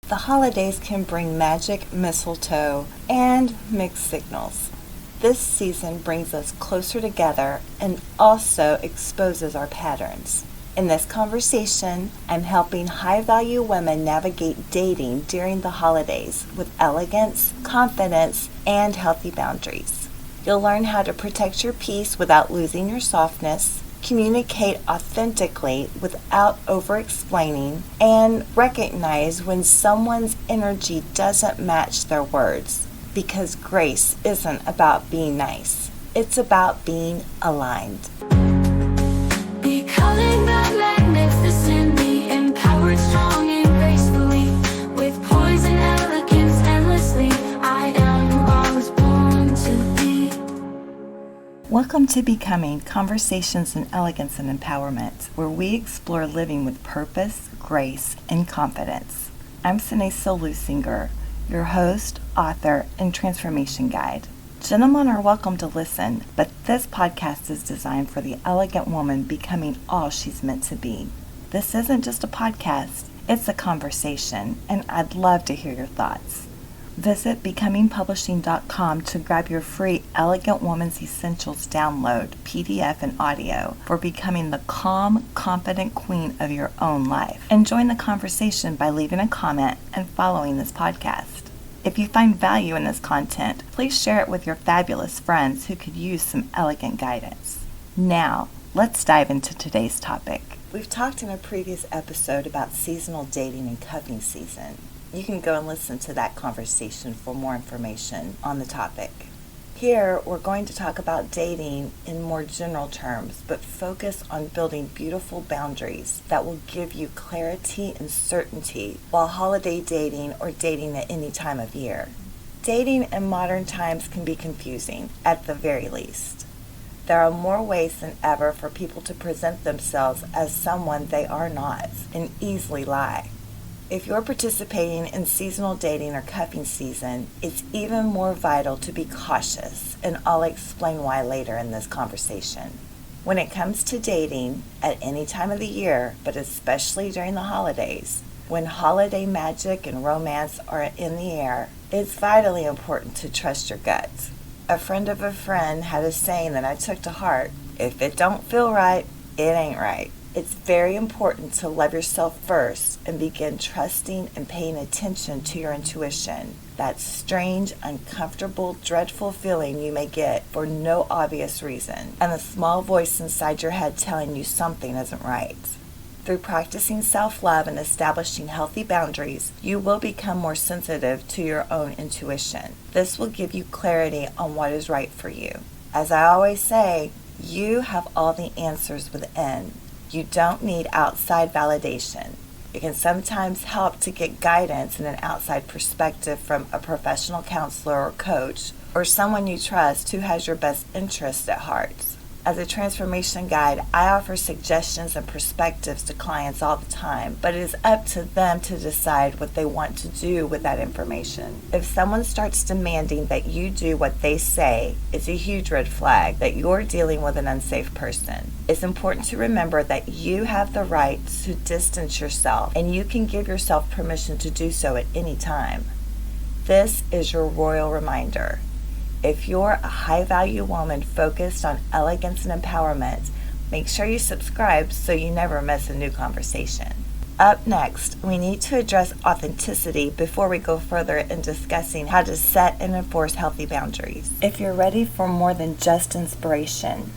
The holidays can bring magic, mistletoe, and mixed signals. This season brings us closer together and also exposes our patterns. In this conversation, I'm helping high-value women navigate dating during the holidays with elegance, confidence, and healthy boundaries. You'll learn how to protect your peace without losing your softness, communicate authentically without over-explaining, and recognize when someone's energy doesn't match their words. Because grace isn't about being nice, it's about being aligned. Becoming the magnificent, be empowered, strong, and gracefully, with poise and elegance endlessly. I am who I was born to be. Welcome to Becoming Conversations in Elegance and Empowerment, where we explore living with purpose, grace, and confidence. I'm Senée, your host, author, and transformation guide. Gentlemen are welcome to listen, but this podcast is designed for the elegant woman becoming all she's meant to be. This isn't just a podcast, it's a conversation, and I'd love to hear your thoughts. Visit becomingpublishing.com to grab your free Elegant Woman's Essentials download, PDF and audio, for becoming the calm, confident queen of your own life. And join the conversation by leaving a comment and following this podcast. If you find value in this content, please share it with your fabulous friends who could use some elegant guidance. Now, let's dive into today's topic. We've talked in a previous episode about seasonal dating and cuffing season. You can go and listen to that conversation for more information on the topic. Here, we're going to talk about dating in more general terms, but focus on building beautiful boundaries that will give you clarity and certainty while holiday dating or dating at any time of year. Dating in modern times can be confusing, at the very least. There are more ways than ever for people to present themselves as someone they are not and easily lie. If you're participating in seasonal dating or cuffing season, it's even more vital to be cautious, and I'll explain why later in this conversation. When it comes to dating, at any time of the year, but especially during the holidays, when holiday magic and romance are in the air, it's vitally important to trust your gut. A friend of a friend had a saying that I took to heart: if it don't feel right, it ain't right. It's very important to love yourself first and begin trusting and paying attention to your intuition. That strange, uncomfortable, dreadful feeling you may get for no obvious reason, and the small voice inside your head telling you something isn't right. Through practicing self-love and establishing healthy boundaries, you will become more sensitive to your own intuition. This will give you clarity on what is right for you. As I always say, you have all the answers within. You don't need outside validation. It can sometimes help to get guidance and an outside perspective from a professional counselor or coach, or someone you trust who has your best interest at heart. As a transformation guide, I offer suggestions and perspectives to clients all the time, but it is up to them to decide what they want to do with that information. If someone starts demanding that you do what they say, it's a huge red flag that you're dealing with an unsafe person. It's important to remember that you have the right to distance yourself, and you can give yourself permission to do so at any time. This is your royal reminder. If you're a high-value woman focused on elegance and empowerment, make sure you subscribe so you never miss a new conversation. Up next, we need to address authenticity before we go further in discussing how to set and enforce healthy boundaries. If you're ready for more than just inspiration,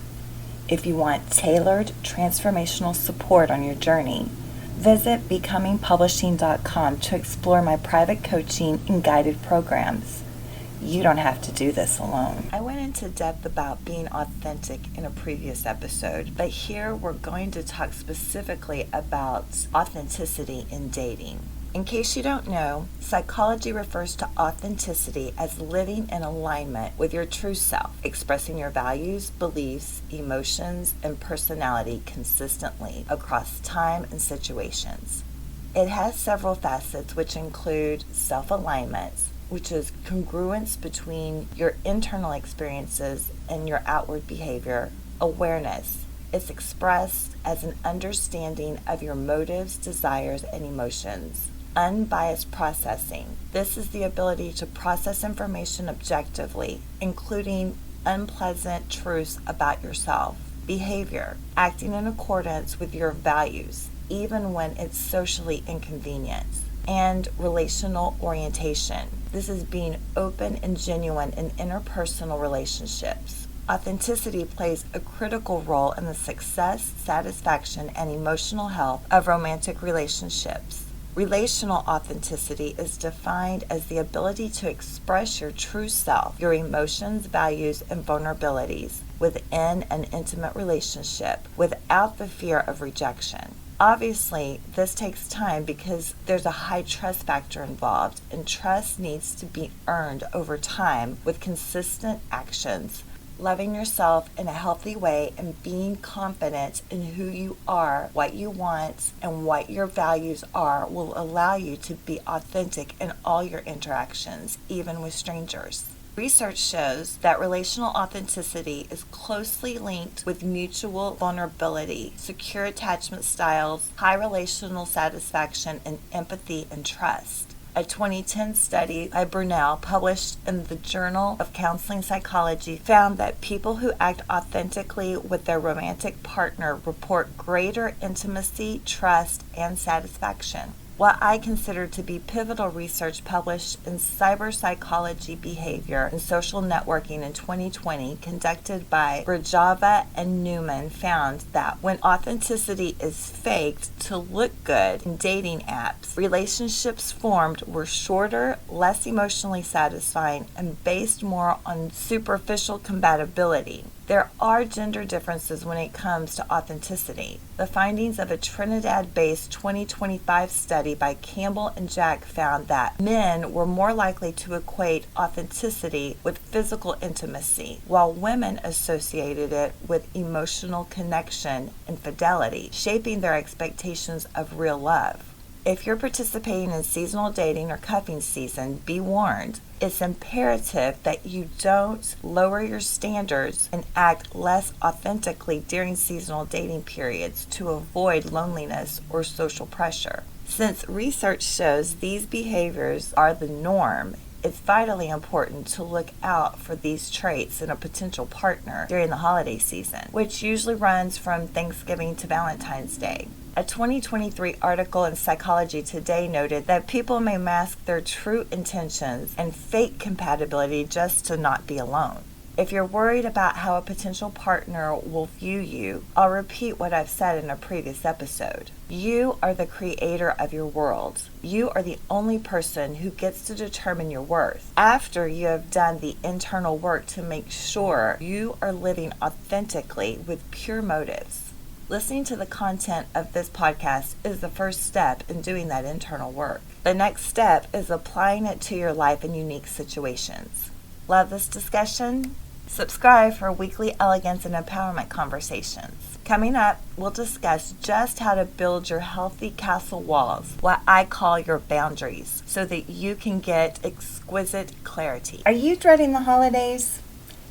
if you want tailored transformational support on your journey, visit becomingpublishing.com to explore my private coaching and guided programs. You don't have to do this alone. I went into depth about being authentic in a previous episode, but here we're going to talk specifically about authenticity in dating. In case you don't know, psychology refers to authenticity as living in alignment with your true self, expressing your values, beliefs, emotions, and personality consistently across time and situations. It has several facets, which include self-alignment, which is congruence between your internal experiences and your outward behavior. Awareness. It's expressed as an understanding of your motives, desires, and emotions. unbiased processing. This is the ability to process information objectively, including unpleasant truths about yourself. Behavior, acting in accordance with your values, even when it's socially inconvenient. And relational orientation. This is being open and genuine in interpersonal relationships. Authenticity plays a critical role in the success, satisfaction, and emotional health of romantic relationships. Relational authenticity is defined as the ability to express your true self, your emotions, values, and vulnerabilities within an intimate relationship without the fear of rejection. Obviously, this takes time because there's a high trust factor involved, and trust needs to be earned over time with consistent actions. Loving yourself in a healthy way and being confident in who you are, what you want, and what your values are will allow you to be authentic in all your interactions, even with strangers. Research shows that relational authenticity is closely linked with mutual vulnerability, secure attachment styles, high relational satisfaction, and empathy and trust. A 2010 study by Brunel, published in the Journal of Counseling Psychology, found that people who act authentically with their romantic partner report greater intimacy, trust, and satisfaction. What I consider to be pivotal research published in Cyber Psychology, Behavior, and Social Networking in 2020, conducted by Grajava and Newman, found that when authenticity is faked to look good in dating apps, relationships formed were shorter, less emotionally satisfying, and based more on superficial compatibility. There are gender differences when it comes to authenticity. The findings of a Trinidad-based 2025 study by Campbell and Jack found that men were more likely to equate authenticity with physical intimacy, while women associated it with emotional connection and fidelity, shaping their expectations of real love. If you're participating in seasonal dating or cuffing season, be warned. It's imperative that you don't lower your standards and act less authentically during seasonal dating periods to avoid loneliness or social pressure. Since research shows these behaviors are the norm, it's vitally important to look out for these traits in a potential partner during the holiday season, which usually runs from Thanksgiving to Valentine's Day. A 2023 article in Psychology Today noted that people may mask their true intentions and fake compatibility just to not be alone. If you're worried about how a potential partner will view you, I'll repeat what I've said in a previous episode. You are the creator of your world. You are the only person who gets to determine your worth after you have done the internal work to make sure you are living authentically with pure motives. Listening to the content of this podcast is the first step in doing that internal work. The next step is applying it to your life in unique situations. Love this discussion? Subscribe for weekly elegance and empowerment conversations. Coming up, we'll discuss just how to build your healthy castle walls, what I call your boundaries, so that you can get exquisite clarity. Are you dreading the holidays?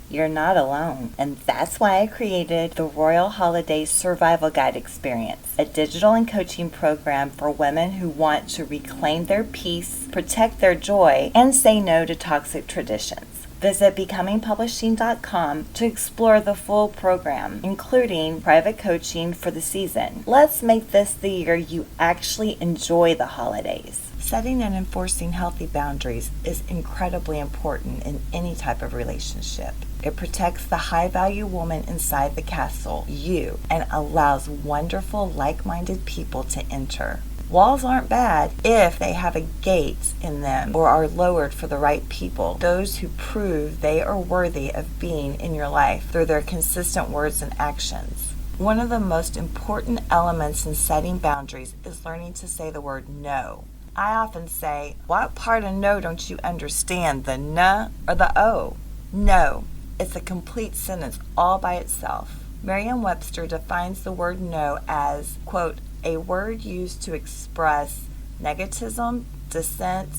You're not alone, and that's why I created the Royal Holiday Survival Guide Experience, a digital and coaching program for women who want to reclaim their peace, protect their joy, and say no to toxic traditions. Visit becomingpublishing.com to explore the full program, including private coaching for the season. Let's make this the year you actually enjoy the holidays. Setting and enforcing healthy boundaries is incredibly important in any type of relationship. It protects the high-value woman inside the castle, you, and allows wonderful, like-minded people to enter. Walls aren't bad if they have a gate in them or are lowered for the right people, those who prove they are worthy of being in your life through their consistent words and actions. One of the most important elements in setting boundaries is learning to say the word no. I often say, what part of no don't you understand, the "n" or the "o"? No. It's a complete sentence all by itself. Merriam-Webster defines the word no as, quote, a word used to express negativism, dissent,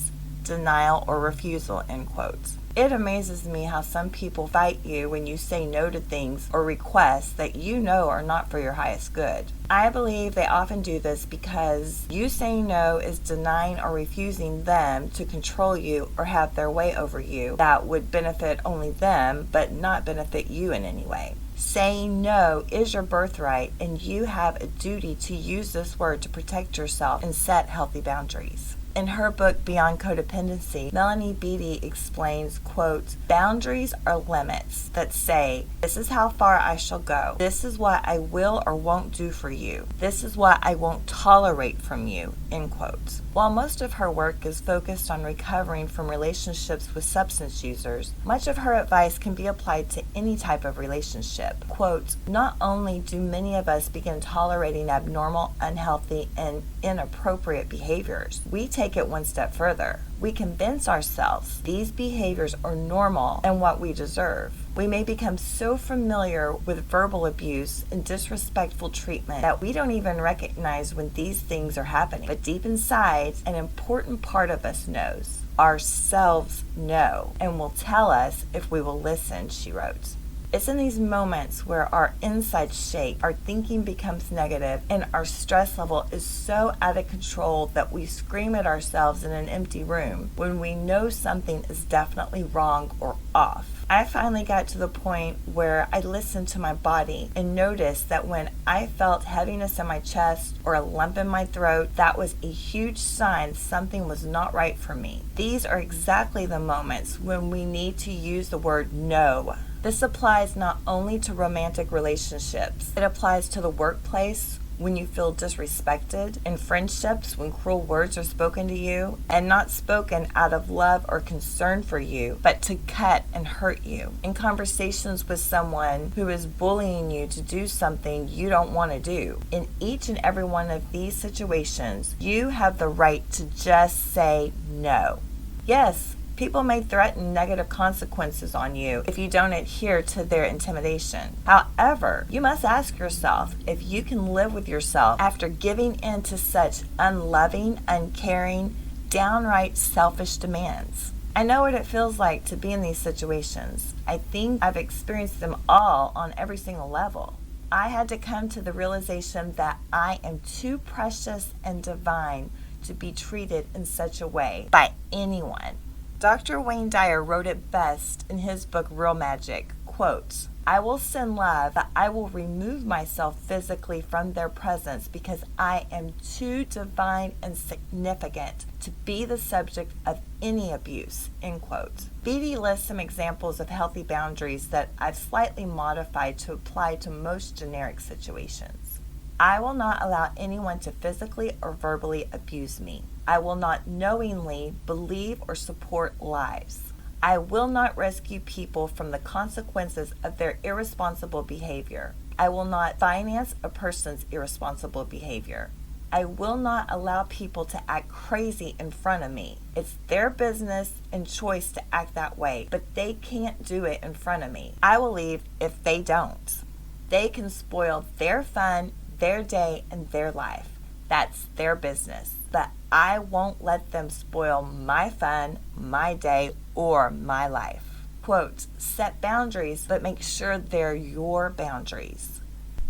denial, or refusal, end quote. It amazes me how some people fight you when you say no to things or requests that you know are not for your highest good. I believe they often do this because you saying no is denying or refusing them to control you or have their way over you that would benefit only them but not benefit you in any way. Saying no is your birthright, and you have a duty to use this word to protect yourself and set healthy boundaries. In her book, Beyond Codependency, Melanie Beattie explains, quote, "Boundaries are limits that say, this is how far I shall go. This is what I will or won't do for you. This is what I won't tolerate from you," end quote. While most of her work is focused on recovering from relationships with substance users, much of her advice can be applied to any type of relationship. Quote, "Not only do many of us begin tolerating abnormal, unhealthy, and inappropriate behaviors, we take it one step further. We convince ourselves these behaviors are normal and what we deserve. We may become so familiar with verbal abuse and disrespectful treatment that we don't even recognize when these things are happening. But deep inside, an important part of us knows. Ourselves know and will tell us if we will listen," she wrote. It's in these moments where our insides shake, our thinking becomes negative, and our stress level is so out of control that we scream at ourselves in an empty room when we know something is definitely wrong or off. I finally got to the point where I listened to my body and noticed that when I felt heaviness in my chest or a lump in my throat, that was a huge sign something was not right for me. These are exactly the moments when we need to use the word no. This applies not only to romantic relationships, it applies to the workplace when you feel disrespected, in friendships when cruel words are spoken to you, and not spoken out of love or concern for you, but to cut and hurt you, in conversations with someone who is bullying you to do something you don't want to do. In each and every one of these situations, you have the right to just say no. Yes, people may threaten negative consequences on you if you don't adhere to their intimidation. However, you must ask yourself if you can live with yourself after giving in to such unloving, uncaring, downright selfish demands. I know what it feels like to be in these situations. I think I've experienced them all on every single level. I had to come to the realization that I am too precious and divine to be treated in such a way by anyone. Dr. Wayne Dyer wrote it best in his book, Real Magic, quote, "I will send love, but I will remove myself physically from their presence because I am too divine and significant to be the subject of any abuse," end quote. Beattie lists some examples of healthy boundaries that I've slightly modified to apply to most generic situations. I will not allow anyone to physically or verbally abuse me. I will not knowingly believe or support lies. I will not rescue people from the consequences of their irresponsible behavior. I will not finance a person's irresponsible behavior. I will not allow people to act crazy in front of me. It's their business and choice to act that way, but they can't do it in front of me. I will leave if they don't. They can spoil their fun, their day, and their life. That's their business. But I won't let them spoil my fun, my day, or my life. Quote, "Set boundaries, but make sure they're your boundaries.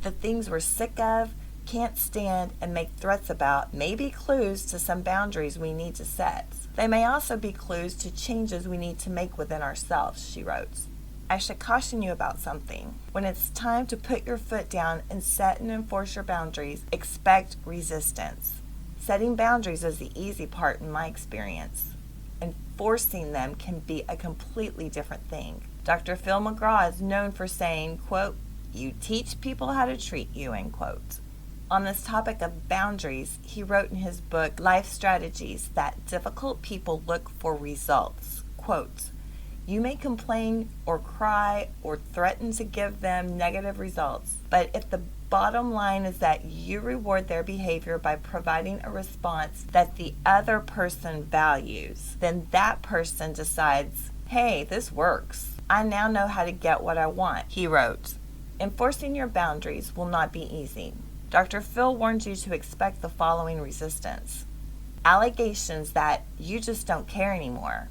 The things we're sick of, can't stand, and make threats about may be clues to some boundaries we need to set. They may also be clues to changes we need to make within ourselves," she wrote. I should caution you about something. When it's time to put your foot down and set and enforce your boundaries, expect resistance. Setting boundaries is the easy part in my experience. Enforcing them can be a completely different thing. Dr. Phil McGraw is known for saying, quote, "You teach people how to treat you," end quote. On this topic of boundaries, he wrote in his book, Life Strategies, that difficult people look for results. Quote, "You may complain or cry or threaten to give them negative results, but if the bottom line is that you reward their behavior by providing a response that the other person values, then that person decides, hey, this works. I now know how to get what I want," he wrote. Enforcing your boundaries will not be easy. Dr. Phil warned you to expect the following resistance: allegations that you just don't care anymore,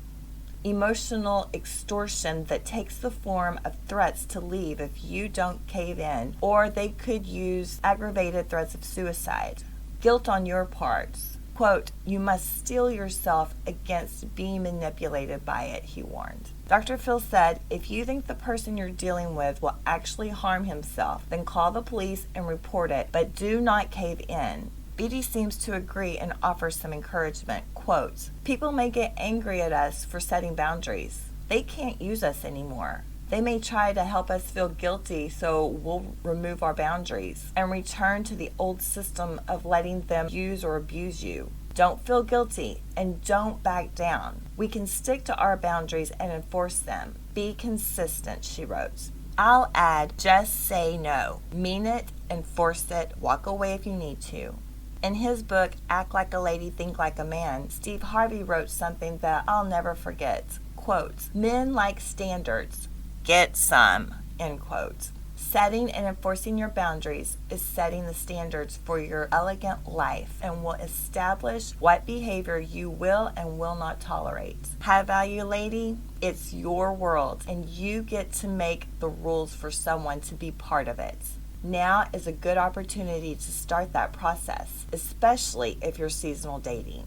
emotional extortion that takes the form of threats to leave if you don't cave in, or they could use aggravated threats of suicide. Guilt on your part. Quote, you must steel yourself against being manipulated by it, he warned. Dr. Phil said, if you think the person you're dealing with will actually harm himself, then call the police and report it, but do not cave in. Beatty seems to agree and offers some encouragement. Quote, people may get angry at us for setting boundaries. They can't use us anymore. They may try to help us feel guilty, so we'll remove our boundaries and return to the old system of letting them use or abuse you. Don't feel guilty and don't back down. We can stick to our boundaries and enforce them. Be consistent, she wrote. I'll add, just say no. Mean it, enforce it, walk away if you need to. In his book, Act Like a Lady, Think Like a Man, Steve Harvey wrote something that I'll never forget. Quote, men like standards. Get some, end quote. Setting and enforcing your boundaries is setting the standards for your elegant life and will establish what behavior you will and will not tolerate. High value lady, it's your world and you get to make the rules for someone to be part of it. Now is a good opportunity to start that process, especially if you're seasonal dating.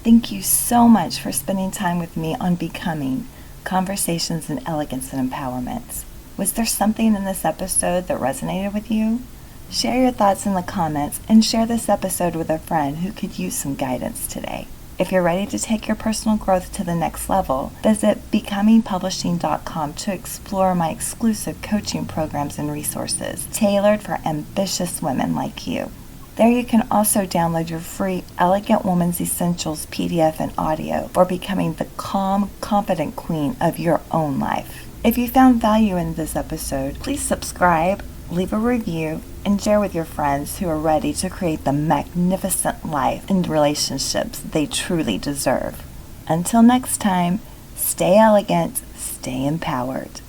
Thank you so much for spending time with me on Becoming, Conversations in Elegance and Empowerment. Was there something in this episode that resonated with you? Share your thoughts in the comments and share this episode with a friend who could use some guidance today. If you're ready to take your personal growth to the next level, visit becomingpublishing.com to explore my exclusive coaching programs and resources tailored for ambitious women like you. There you can also download your free Elegant Woman's Essentials PDF and audio for becoming the calm, confident queen of your own life. If you found value in this episode, please subscribe, leave a review, and share with your friends who are ready to create the magnificent life and relationships they truly deserve. Until next time, stay elegant, stay empowered.